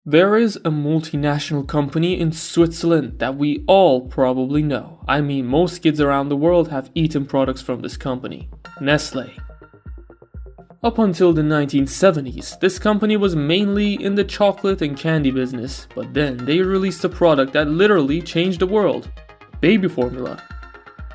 There is a multinational company in Switzerland that we all probably know. I mean, most kids around the world have eaten products from this company, Nestlé. Up until the 1970s, this company was mainly in the chocolate and candy business, but then they released a product that literally changed the world, baby formula.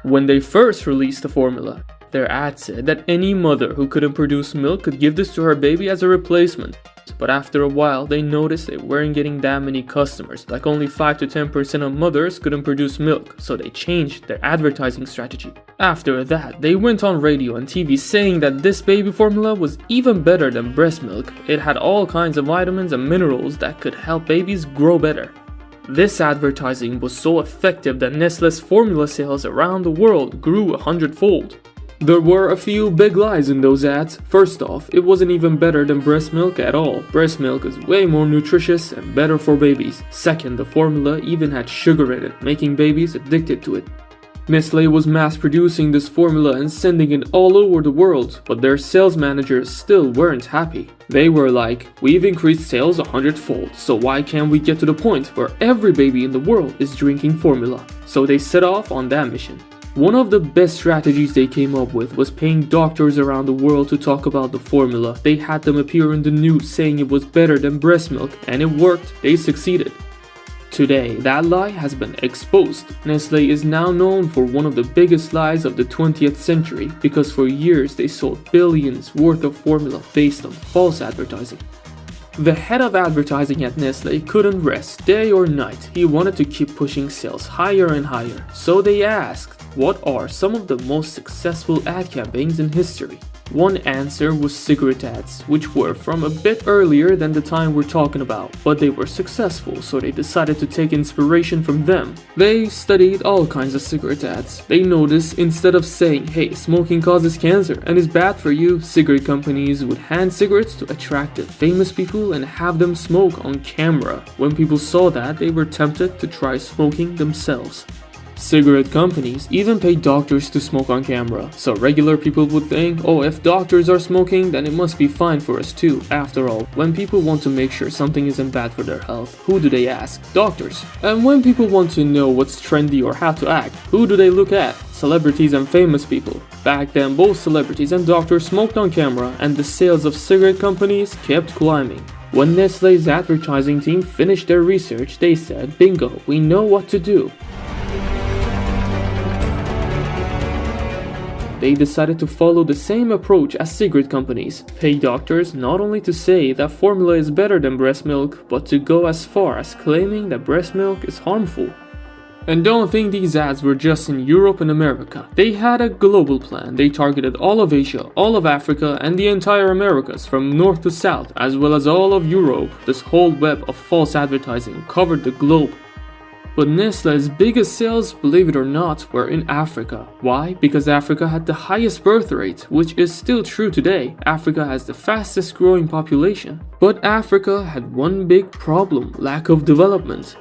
When they first released the formula, their ad said that any mother who couldn't produce milk could give this to her baby as a replacement. But after a while, they noticed they weren't getting that many customers, like only 5 to 10% of mothers couldn't produce milk, so they changed their advertising strategy. After that, they went on radio and TV saying that this baby formula was even better than breast milk. It had all kinds of vitamins and minerals that could help babies grow better. This advertising was so effective that Nestlé's formula sales around the world grew 100-fold. There were a few big lies in those ads. First off, it wasn't even better than breast milk at all. Breast milk is way more nutritious and better for babies. Second, the formula even had sugar in it, making babies addicted to it. Nestlé was mass producing this formula and sending it all over the world, but their sales managers still weren't happy. They were like, we've increased sales 100-fold, so why can't we get to the point where every baby in the world is drinking formula? So they set off on that mission. One of the best strategies they came up with was paying doctors around the world to talk about the formula. They had them appear in the news saying it was better than breast milk, and it worked. They succeeded. Today, that lie has been exposed. Nestlé is now known for one of the biggest lies of the 20th century because for years they sold billions worth of formula based on false advertising. The head of advertising at Nestlé couldn't rest day or night. He wanted to keep pushing sales higher and higher. So they asked, what are some of the most successful ad campaigns in history? One answer was cigarette ads, which were from a bit earlier than the time we're talking about, but they were successful, so they decided to take inspiration from them. They studied all kinds of cigarette ads. They noticed instead of saying, hey, smoking causes cancer and is bad for you, cigarette companies would hand cigarettes to attractive famous people and have them smoke on camera. When people saw that, they were tempted to try smoking themselves. Cigarette companies even pay doctors to smoke on camera, so regular people would think, oh, if doctors are smoking, then it must be fine for us too. After all, when people want to make sure something isn't bad for their health, who do they ask? Doctors. And when people want to know what's trendy or how to act, who do they look at? Celebrities and famous people. Back then, both celebrities and doctors smoked on camera, and the sales of cigarette companies kept climbing. When Nestlé's advertising team finished their research, they said, bingo, we know what to do. They decided to follow the same approach as cigarette companies, pay doctors not only to say that formula is better than breast milk, but to go as far as claiming that breast milk is harmful. And don't think these ads were just in Europe and America. They had a global plan. They targeted all of Asia, all of Africa, and the entire Americas from north to south, as well as all of Europe. This whole web of false advertising covered the globe. But Nestlé's biggest sales, believe it or not, were in Africa. Why? Because Africa had the highest birth rate, which is still true today. Africa has the fastest growing population. But Africa had one big problem: lack of development.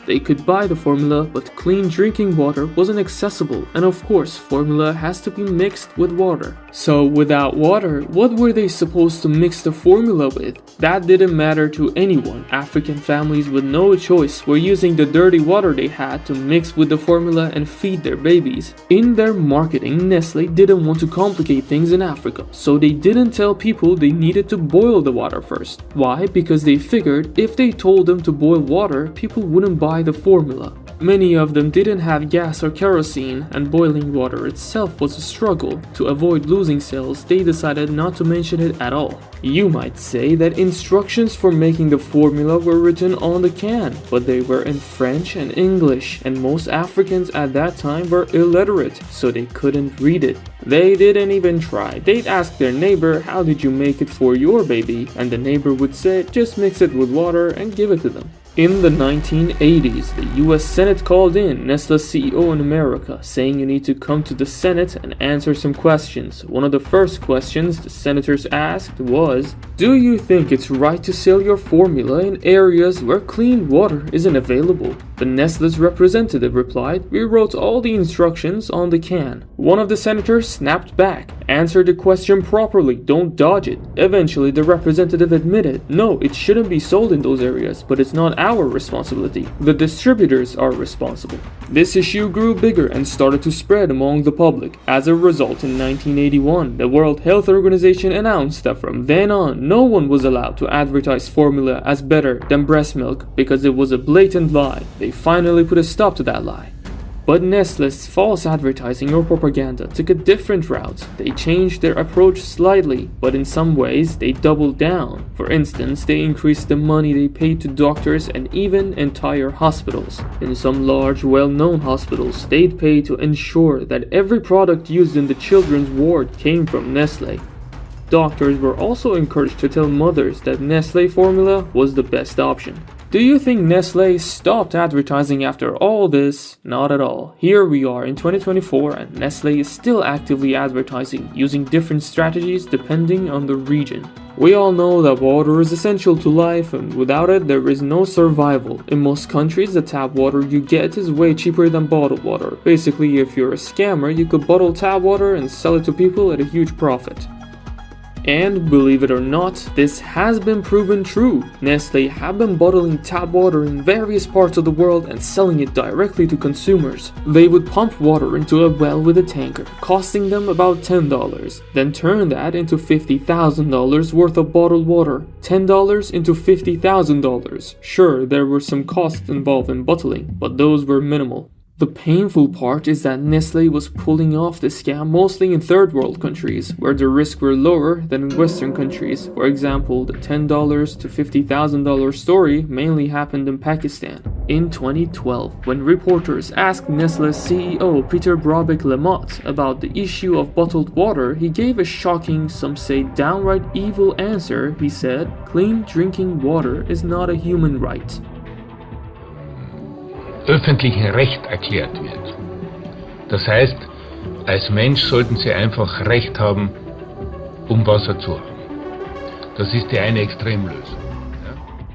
They could buy the formula, but clean drinking water wasn't accessible, and of course, formula has to be mixed with water. So without water, what were they supposed to mix the formula with? That didn't matter to anyone. African families with no choice were using the dirty water they had to mix with the formula and feed their babies. In their marketing, Nestlé didn't want to complicate things in Africa, so they didn't tell people they needed to boil the water first. Why? Because they figured if they told them to boil water, people wouldn't buy the formula. Many of them didn't have gas or kerosene, and boiling water itself was a struggle. To avoid losing sales, they decided not to mention it at all. You might say that instructions for making the formula were written on the can, but they were in French and English, and most Africans at that time were illiterate, so they couldn't read it. They didn't even try. They'd ask their neighbor, how did you make it for your baby? And the neighbor would say, just mix it with water and give it to them. In the 1980s, the US Senate called in Nestlé's CEO in America, saying you need to come to the Senate and answer some questions. One of the first questions the senators asked was, do you think it's right to sell your formula in areas where clean water isn't available? The Nestlé's representative replied, "We wrote all the instructions on the can." One of the senators snapped back, "Answer the question properly, don't dodge it." Eventually, the representative admitted, "No, it shouldn't be sold in those areas, but it's not our responsibility. The distributors are responsible." This issue grew bigger and started to spread among the public. As a result, in 1981, the World Health Organization announced that from then on, no one was allowed to advertise formula as better than breast milk because it was a blatant lie. They finally put a stop to that lie. But Nestlé's false advertising or propaganda took a different route. They changed their approach slightly, but in some ways they doubled down. For instance, they increased the money they paid to doctors and even entire hospitals. In some large, well-known hospitals, they'd pay to ensure that every product used in the children's ward came from Nestlé. Doctors were also encouraged to tell mothers that Nestlé formula was the best option. Do you think Nestlé stopped advertising after all this? Not at all. Here we are in 2024 and Nestlé is still actively advertising, using different strategies depending on the region. We all know that water is essential to life and without it there is no survival. In most countries, the tap water you get is way cheaper than bottled water. Basically, if you're a scammer, you could bottle tap water and sell it to people at a huge profit. And believe it or not, this has been proven true. Nestlé have been bottling tap water in various parts of the world and selling it directly to consumers. They would pump water into a well with a tanker, costing them about $10, then turn that into $50,000 worth of bottled water. $10 into $50,000. Sure, there were some costs involved in bottling, but those were minimal. The painful part is that Nestlé was pulling off the scam mostly in third world countries, where the risks were lower than in Western countries. For example, the $10 to $50,000 story mainly happened in Pakistan. In 2012, when reporters asked Nestlé's CEO Peter Brabeck-Lemott about the issue of bottled water, he gave a shocking, some say downright evil answer. He said, "Clean drinking water is not a human right." Öffentlichen Recht erklärt wird. Das heißt, als Mensch sollten Sie einfach Recht haben, Wasser zu haben. Das ist die eine Extremlösung.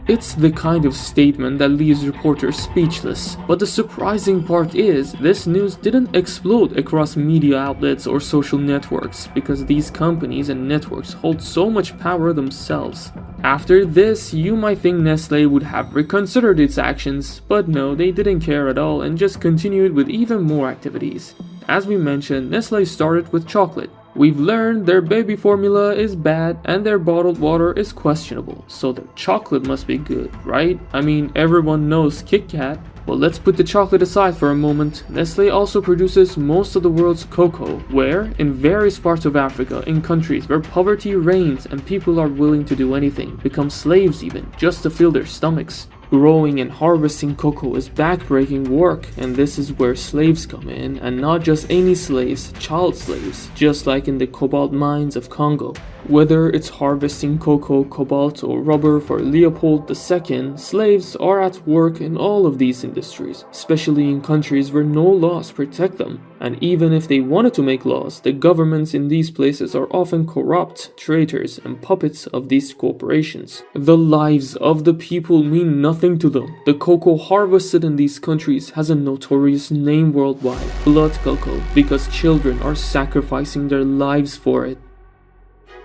It's the kind of statement that leaves reporters speechless. But the surprising part is, this news didn't explode across media outlets or social networks because these companies and networks hold so much power themselves. After this, you might think Nestlé would have reconsidered its actions, but no, they didn't care at all and just continued with even more activities. As we mentioned, Nestlé started with chocolate. We've learned their baby formula is bad and their bottled water is questionable, so their chocolate must be good, right? I mean, everyone knows Kit Kat. Well, let's put the chocolate aside for a moment. Nestlé also produces most of the world's cocoa, where, in various parts of Africa, in countries where poverty reigns and people are willing to do anything, become slaves even, just to fill their stomachs. Growing and harvesting cocoa is backbreaking work, and this is where slaves come in, and not just any slaves, child slaves, just like in the cobalt mines of Congo. Whether it's harvesting cocoa, cobalt, or rubber for Leopold II, slaves are at work in all of these industries, especially in countries where no laws protect them. And even if they wanted to make laws, the governments in these places are often corrupt, traitors, and puppets of these corporations. The lives of the people mean nothing to them. The cocoa harvested in these countries has a notorious name worldwide, blood cocoa, because children are sacrificing their lives for it.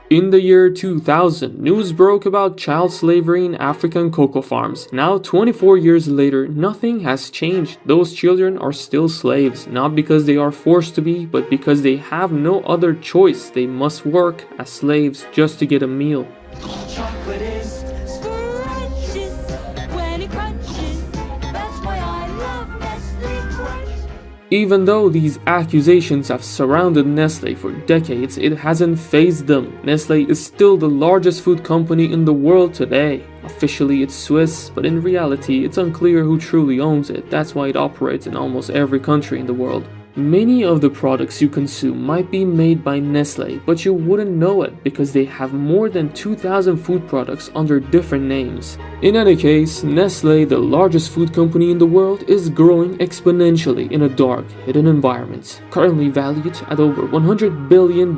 In the year 2000, news broke about child slavery in African cocoa farms. Now, 24 years later, nothing has changed. Those children are still slaves, not because they are forced to be, but because they have no other choice. They must work as slaves just to get a meal. Chocolate is scrumptious when it crunches. That's why I love Nestle Crunch. Even though these accusations have surrounded Nestlé for decades, it hasn't fazed them. Nestlé is still the largest food company in the world today. Officially it's Swiss, but in reality it's unclear who truly owns it. That's why it operates in almost every country in the world. Many of the products you consume might be made by Nestlé, but you wouldn't know it because they have more than 2,000 food products under different names. In any case, Nestlé, the largest food company in the world, is growing exponentially in a dark, hidden environment. Currently valued at over $100 billion,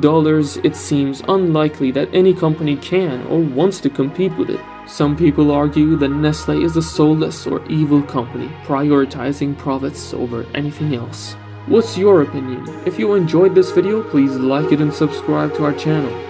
it seems unlikely that any company can or wants to compete with it. Some people argue that Nestlé is a soulless or evil company, prioritizing profits over anything else. What's your opinion? If you enjoyed this video, please like it and subscribe to our channel.